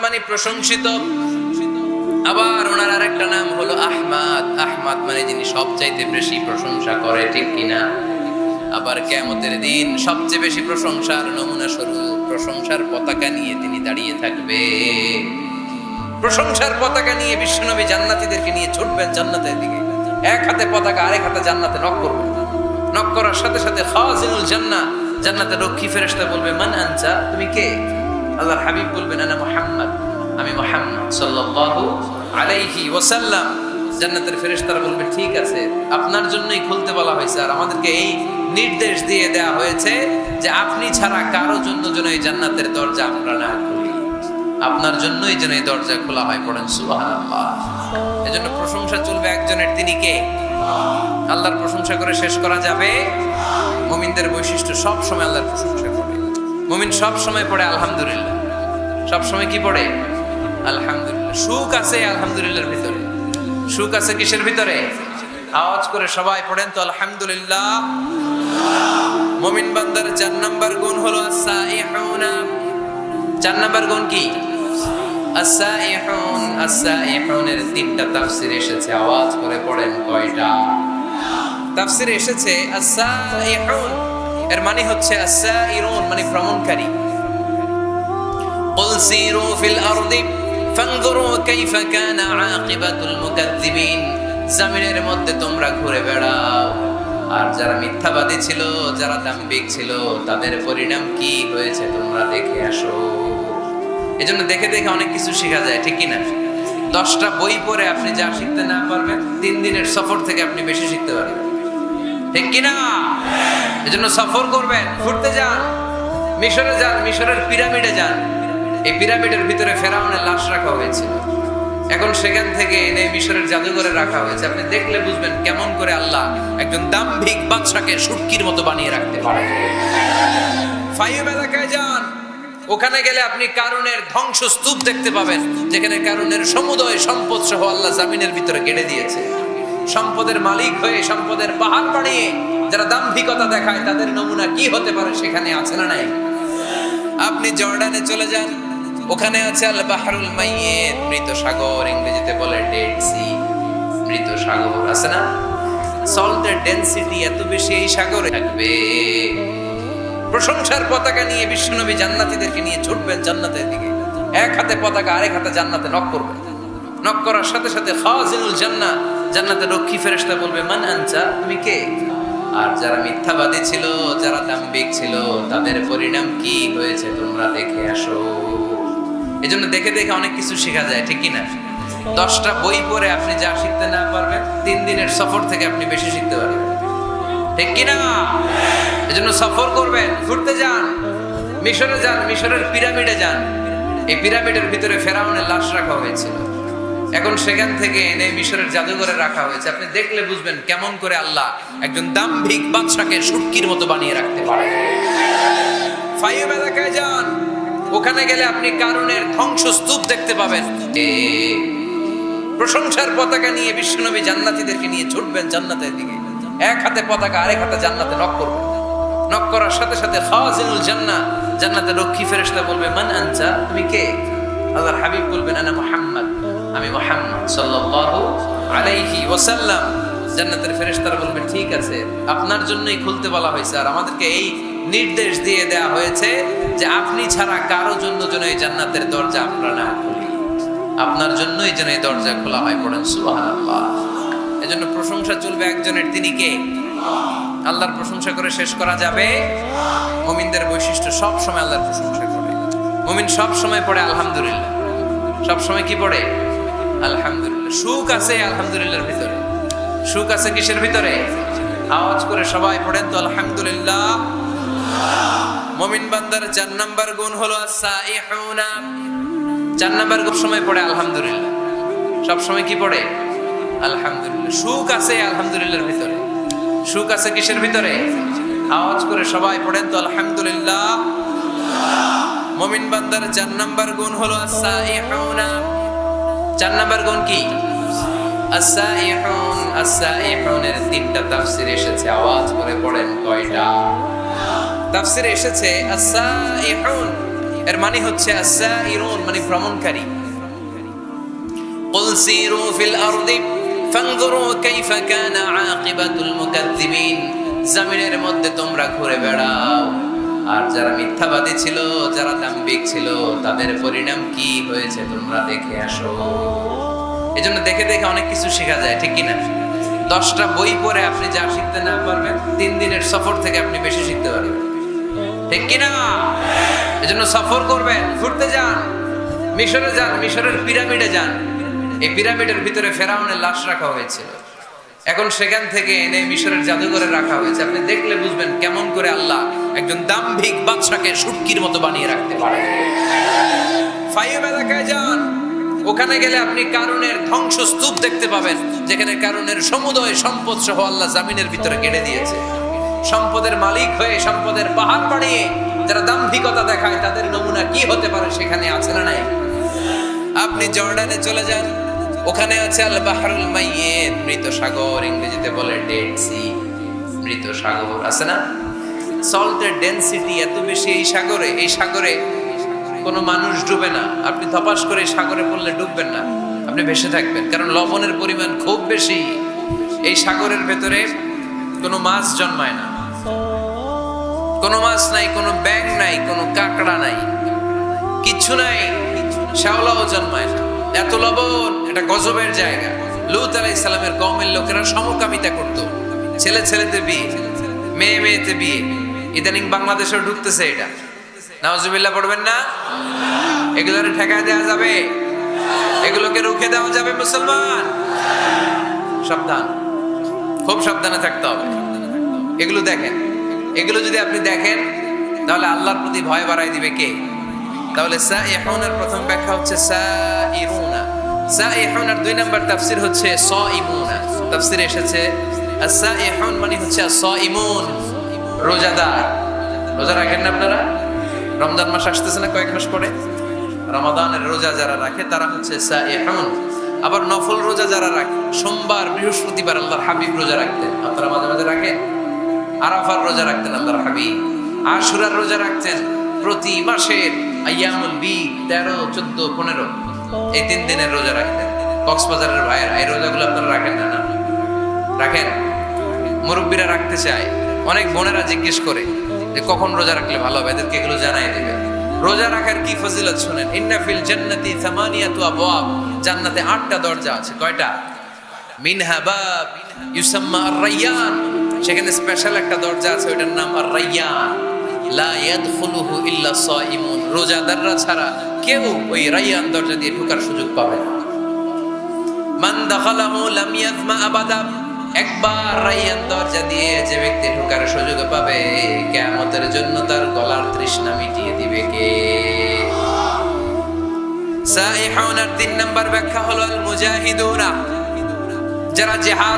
মানে প্রশংসিত, আবার ওনার আরেকটা নাম হলো আহমাদ। আহমাদ মানে যিনি সবচাইতে বেশি প্রশংসা করে, ঠিক কিনা? আবার কিয়ামতের দিন সবচেয়ে বেশি প্রশংসার নমুনা স্বরূপ প্রশংসার পতাকা নিয়ে তিনি দাঁড়িয়ে থাকবে। প্রশংসার পতাকা নিয়ে বিশ্বনবী জান্নাতীদেরকে নিয়ে ছুটবেন জান্নাতের দিকে। এক হাতে পতাকা, আরেক হাতে জান্নাতে নক করবেন। নক করার সাথে সাথে খাজিনুল জান্নাহ, জান্নাতের রক্ষী ফেরেশতা বলবে, মান আনতা, তুমি কে? আল্লাহর হাবিব বলবেন, আনা মুহাম্মদ, আমি মুহাম্মদ সাল্লাল্লাহু আলাইহি ওয়াসাল্লাম। জান্নাতের ফেরেশতারা বলবে, ঠিক আছে, আপনার জন্যই খুলতে বলা হয়েছে, আর আমাদেরকে এই নির্দেশ দিয়ে দেয়া হয়েছে যে আপনি ছাড়া কারো জন্য যেন এই জান্নাতের দরজা আমরা না খুলি, আপনার জন্যই যেন এই দরজা খোলা হয়। পড়েন সুবহানাল্লাহ। এজন্য প্রশংসা চলবে একজনের, তিনি কে? আল্লাহর প্রশংসা করে শেষ করা যাবে? মুমিনদের বৈশিষ্ট্য সব সময় আল্লাহর প্রশংসা করে। মুমিন সব সময় পড়ে আলহামদুলিল্লাহ। সব সময় কি পড়ে? আলহামদুলিল্লাহ। সুখ আছে আলহামদুলিল্লাহর ভিতরে। সুখ আছে কিসের ভিতরে? আওয়াজ করে সবাই পড়েন তো আলহামদুলিল্লাহ। মুমিন বান্দার 4 নাম্বার গুণ হলো আস-সাইহুনা। 4 নাম্বার গুণ কি? আস-সাইহুন। আস-সাইহুনের 3টা তাফসীর এসেছে, আওয়াজ করে পড়েন কয়টা? তাফসীরে এসেছে আস-সাইহুন এর মানে হচ্ছে আস-সাইরুন মানে ভ্রমণকারী। কুল সিরু ফিল আরদি ফানজুরু কাইফা কানা আকিবাতুল মুকাজ্জিবিন। জমিনের মধ্যে তোমরা ঘুরে বেড়াও, আর যারা মিথ্যাবাদী ছিল, যারা দাম্ভিক ছিল, তাদের পরিণাম কি হয়েছে তোমরা দেখে আসো। এজন্য দেখে দেখে অনেক কিছু শেখা যায়, ঠিক কিনা? 10টা বই পড়ে আপনি যা শিখতে না পারবেন, 3 দিনের সফর থেকে আপনি বেশি শিখতে পারবেন, ঠিক কিনা? এজন্য সফর করবেন, ঘুরতে যান, মিশরে যান, মিশরের পিরামিডে যান। এই পিরামিডের ভিতরে ফেরাউনের লাশ রাখা হয়েছিল, এখন সেখান থেকে এনে মিশরের জাদুঘরে রাখা হয়েছে। আপনি দেখলে বুঝবেন কেমন করে আল্লাহ একজন দাম্ভিক বাদশাকে শুটকির মতো বানিয়ে রাখতে পারে। ফাইভ এলাকায় যান, ওখানে গেলে আপনি কারুনের ধ্বংসস্তূপ দেখতে পাবেন, যেখানে কারুনের সমুদয় সম্পদ সহ আল্লাহ জামিনের ভিতরে গেড়ে দিয়েছে। সম্পদের মালিক হয়ে সম্পদের পাহাড় বানিয়ে যারা দাম্ভিকতা দেখায়, তাদের নমুনা কি হতে পারে সেখানে আছে না নাই? আপনি জর্ডানে চলে যান, ওখানে আছে আল বাহরুল মাইয়িত, মৃত সাগর, ইংরেজিতে বলে ডেড সি, মৃত সাগর আছে না? সল্টের ডেনসিটি এত বেশি এই সাগরে থাকবে। প্রশংসার পতাকা নিয়ে বিশ্বনবী জান্নাতীদেরকে নিয়ে ছুটবেন জান্নাতের দিকে। এক হাতে পতাকা, আরেক হাতে জান্নাতে নক করবেন। নক করার সাথে সাথে খাজিনুল জান্নাহ, জান্নাতের রক্ষী ফেরেশতা বলবে, মান আনতা, তুমি কে? আর যারা মিথ্যাবাদী ছিল, যারা দাম্ভিক ছিল, তাদের পরিণাম কি হয়েছে তোমরা দেখে আসো। এজন্য দেখে দেখে অনেক কিছু শেখা যায়, ঠিক কিনা? 10টা বই পড়ে আপনি যা শিখতে না পারবেন, 3 দিনের সফর থেকে আপনি বেশি শিখতে পারবেন, ঠিক কিনা? এজন্য সফর করবেন, ঘুরতে যান, মিশরে যান, মিশরের পিরামিডে যান। এই পিরামিডের ভিতরে ফেরাউনের লাশ রাখা হয়েছিল, এখন সেখান থেকে এনে মিশরের জাদুঘরে রাখা হয়েছে। আপনি দেখলে বুঝবেন কেমন করে আল্লাহ একজন দাম্ভিক বাদশাকে শুটকির মতো বানিয়ে রাখতে পারে। ফাইভ এলাকায় যান, ওখানে গেলে আপনি কারুনের ধ্বংসস্তূপ দেখতে পাবেন। প্রশংসার পতাকা নিয়ে বিশ্বনবী জান্নাতীদেরকে নিয়ে ছুটবেন জান্নাতের দিকে। এক হাতে পতাকা, আরেক হাতে জান্নাতে নক করবেন। নক করার সাথে সাথে খাজিনুল জান্নাহ, জান্নাতের রক্ষী ফেরেশতা বলবে, মান আনতা, তুমি কে? আল্লাহর হাবিব বলবেন, আনা মুহাম্মদ, আমি মুহাম্মদ সাল্লাল্লাহু আলাইহি ওয়াসাল্লাম। জান্নাতের ফেরেশতারা বলবে, ঠিক আছে, আপনার জন্যই খুলতে বলা হয়েছে, আর আমাদেরকে এই নির্দেশ দিয়ে দেয়া হয়েছে যে আপনি ছাড়া কারো জন্য যেন এই জান্নাতের দরজা আমরা না খুলি, আপনার জন্যই যেন এই দরজা খোলা হয়। পড়েন সুবহানাল্লাহ। এজন্য প্রশংসা চলবে একজনের, তিনি কে? আল্লাহর প্রশংসা করে শেষ করা যাবে? মুমিনদের বৈশিষ্ট্য সব সময় আল্লাহর প্রশংসা করে। মুমিন সব সময় পড়ে আলহামদুলিল্লাহ। সব সময় কি পড়ে? আলহামদুলিল্লাহ। সুখ আছে আলহামদুলিল্লাহর ভিতরে। সুখ আছে কিসের ভিতরে? আওয়াজ করে সবাই পড়েন তো আলহামদুলিল্লাহ। মুমিন বান্দার 4 নাম্বার গুণ হলো আস-সাইহুনা। 4 নাম্বার গুণ সময় পড়ে আলহামদুলিল্লাহ। সব সময় কি পড়ে? আলহামদুলিল্লাহ। সুখ আছে আলহামদুলিল্লাহর ভিতরে। সুখ আছে কিসের ভিতরে? আওয়াজ করে সবাই পড়েন তো আলহামদুলিল্লাহ। মুমিন বান্দার 4 নাম্বার গুণ হলো আস-সাইহুনা। 4 নাম্বার গুণ কি? আস-সাইহুন। আস-সাইহুনের 3টা তাফসীর এসেছে, আওয়াজ করে পড়েন কয়টা? তাফসীরে এসেছে আস-সাইহুন এর মানে হচ্ছে আস-সাইরুন মানে ভ্রমণকারী। কুল সিরু ফিল আরদি ফানজুরু কাইফা কানা আকিবাতুল মুকাজ্জিবিন, জমিনের মধ্যে তোমরা ঘুরে বেড়াও আর যারা মিথ্যাবাদী ছিল, যারা দাম্ভিক ছিল, তাদের পরিণাম কি হয়েছে তোমরা দেখে আসো। এজন্য দেখে দেখে অনেক কিছু শেখা যায়, ঠিক কিনা? 10টা বই পড়ে আপনি যা শিখতে না পারবেন, 3 দিনের সফর থেকে আপনি বেশি শিখতে পারবেন, ঠিক কিনা? এজন্য সফর করবেন, ঘুরতে যান, মিশরে যান, মিশরের পিরামিডে যান। এই পিরামিডের ভিতরে ফেরাউনের লাশ রাখা হয়েছিল, এখন সেখান থেকে এনে মিশরের জাদুঘরে রাখা হয়েছে। আপনি দেখলে বুঝবেন কেমন করে আল্লাহ একজন দাম্ভিক বাদশাকে শুটকির মতো বানিয়ে রাখতে পারে। ফাইম এলাকায় যান, ওখানে গেলে আপনি কারুনের ধ্বংসস্তূপ দেখতে পাবেন, যেখানে কারুনের সমুদয় সম্পদ সহ আল্লাহ জামিনের ভিতরে কেটে দিয়েছে। সম্পদের মালিক হয়ে সম্পদের পাহাড় বানিয়ে যারা দাম্ভিকতা দেখায়, তাদের নমুনা কি হতে পারে সেখানে আছে না নাই? আপনি জর্ডানে চলে যান, ওখানে আছে আল বাহরুল মাইয়িত, মৃত সাগর, ইংরেজিতে বলে ডেড সি, মৃত সাগর আছে না? সল্টের ডেনসিটি এত বেশি এই সাগরে, এই সাগরে কোনো মানুষ ডুবে না। আপনি ধপাস করে সাগরে পড়লে ডুববেন না, আপনি ভেসে থাকবেন, কারণ লবণের পরিমাণ খুব বেশি। এই সাগরের ভেতরে কোনো মাছ জন্মায় না, কোনো মাছ নাই, কোনো ব্যাঙ নাই, কোনো কাঁকড়া নাই, কিচ্ছু নাই, শ্যাওলাও জন্মায় না। এত লবণ, এটা গজবের জায়গা। লূত আলাইহিস সালামের কওমের লোকেরা সমকামিতা করত, ছেলে ছেলেতে বিয়ে, মেয়ে মেয়েতে বিয়ে। ইদানিং বাংলাদেশেও ঢুকতেছে এটা, নাউজুবিল্লাহ পড়বেন না? এগুলোর ঠেকায় দেওয়া যাবে? এগুলোকে রুখে দেওয়া যাবে? মুসলমান সাবধান, খুব সাবধানে থাকতে হবে। এগুলো দেখেন, এগুলো যদি আপনি দেখেন তাহলে আল্লাহর প্রতি ভয় বাড়াই দিবে কে? তাহলে সাইহুনের প্রথম ব্যাখ্যা হচ্ছে সাইরুনা। সাইহুনের 2 নম্বর তাফসীর হচ্ছে সাইমুনা। তাফসীরে এসেছে আস-সাইহুন মানে হচ্ছে আস-সাইমুন, রোজাদার। রোজা রাখেন না আপনারা? রমজান মাস আসতেছে না কয়েক মাস পরে? রমাদানের রোজা যারা রাখে তারা হচ্ছে সাইহুন। আবার নফল রোজা যারা রাখে, সোমবার বৃহস্পতিবার আল্লাহর হাবিব রোজা রাখতেন, আপনারা মাঝে মাঝে রাখেন। আরাফার রোজা রাখতেন আল্লাহর হাবিব, আশুরার রোজা রাখতেন। প্রতি মাসের আইয়ামুল বীদ 13, 14, 15 এই 3 দিনের রোজা রাখতেন। কক্সবাজারের ভাইয়েরা এই রোজাগুলো আপনারা রাখেন না? না রাখেন? মুরব্বীরা রাখতে চায়, অনেক বোনেরা জিজ্ঞেস করে যে কখন রোজা রাখলে ভালো হবে, এদেরকে এগুলো জানাই দিবে। রোজা রাখার কি ফজিলত শুনেন। ইন্না ফিল জান্নাতি সামানিয়াতু আবওয়াব, জান্নাতে 8টা দরজা আছে। কয়টা? মিনহা বাব ইউসাম্মা আর-রায়্যান, সেখানে স্পেশাল একটা দরজা আছে, ওইটার নাম আর-রায়্যান। লা ইয়াদখুলুহু ইল্লা সাইমুন, রোজাদাররা ছাড়া কেউ ওই রায়্যান দরজা দিয়ে ঢোকার সুযোগ পাবে না। মান দাখালাহু লাম ইয়াজমা আবাদা, একবার রায়্যান দরজা দিয়ে যে ব্যক্তি ঢোকার সুযোগ পাবে, কিয়ামতের জন্য তার গলার তৃষ্ণা মিটিয়ে দিবে কে? সাইহুনের 3 নম্বর ব্যাখ্যা হলো আল মুজাহিদুনা, যারা জিহাদ